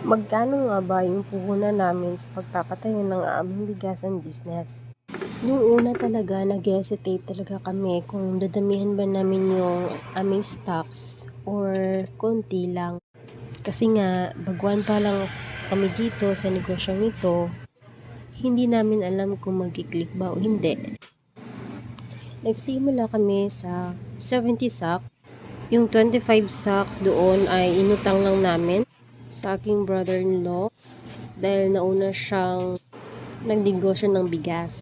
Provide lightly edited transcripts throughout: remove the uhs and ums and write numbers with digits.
Magkano nga ba yung puhunan namin sa pagpapatayo ng aming bigasan business? Nung una talaga, nag-hesitate talaga kami kung dadamihan ba namin yung aming stocks or konti lang. Kasi nga, baguhan pa lang kami dito sa negosyong ito, hindi namin alam kung mag-click ba o hindi. Nagsimula kami sa 70 sack. Yung 25 sacks doon ay inutang lang namin sa aking brother-in-law dahil nauna siyang nagnegosyo ng bigas.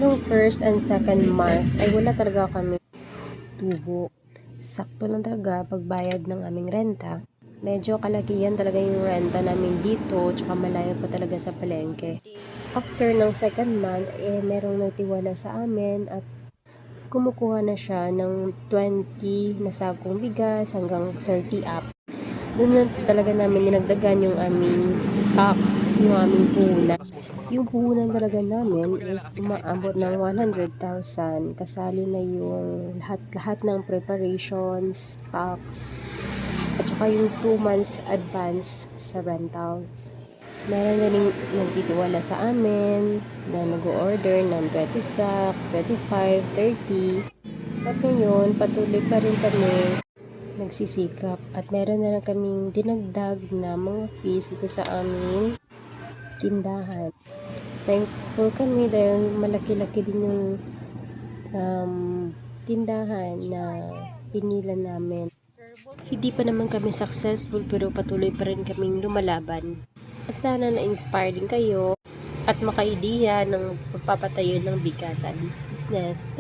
Noong first and second month ay wala talaga kami tubo. Sakto lang talaga pagbayad ng aming renta. Medyo kalakihan talaga yung renta namin dito, tsaka malayo pa talaga sa palengke. After ng second month, merong nagtiwala sa amin at kumukuha na siya ng 20 na sakong bigas hanggang 30 up. Doon na talaga namin dinagdagan yung aming stocks, yung aming puhunan. Yung puhunan talaga namin is umaabot ng 100,000. Kasali na yung lahat ng preparations, stocks, at saka yung 2 months advance sa rentals. Meron galing nagtitiwala sa amin na nag-order ng 20 sacks, 25, 30. At ngayon, patuloy pa rin kami nagsisikap at meron na lang kaming dinagdag na mga fees ito sa aming tindahan. Thankful kami dahil malaki-laki din yung tindahan na pinila namin. Hindi pa naman kami successful pero patuloy pa rin kaming lumalaban. Sana na-inspire din kayo at makaidiya ng pagpapatayo ng bigasan business.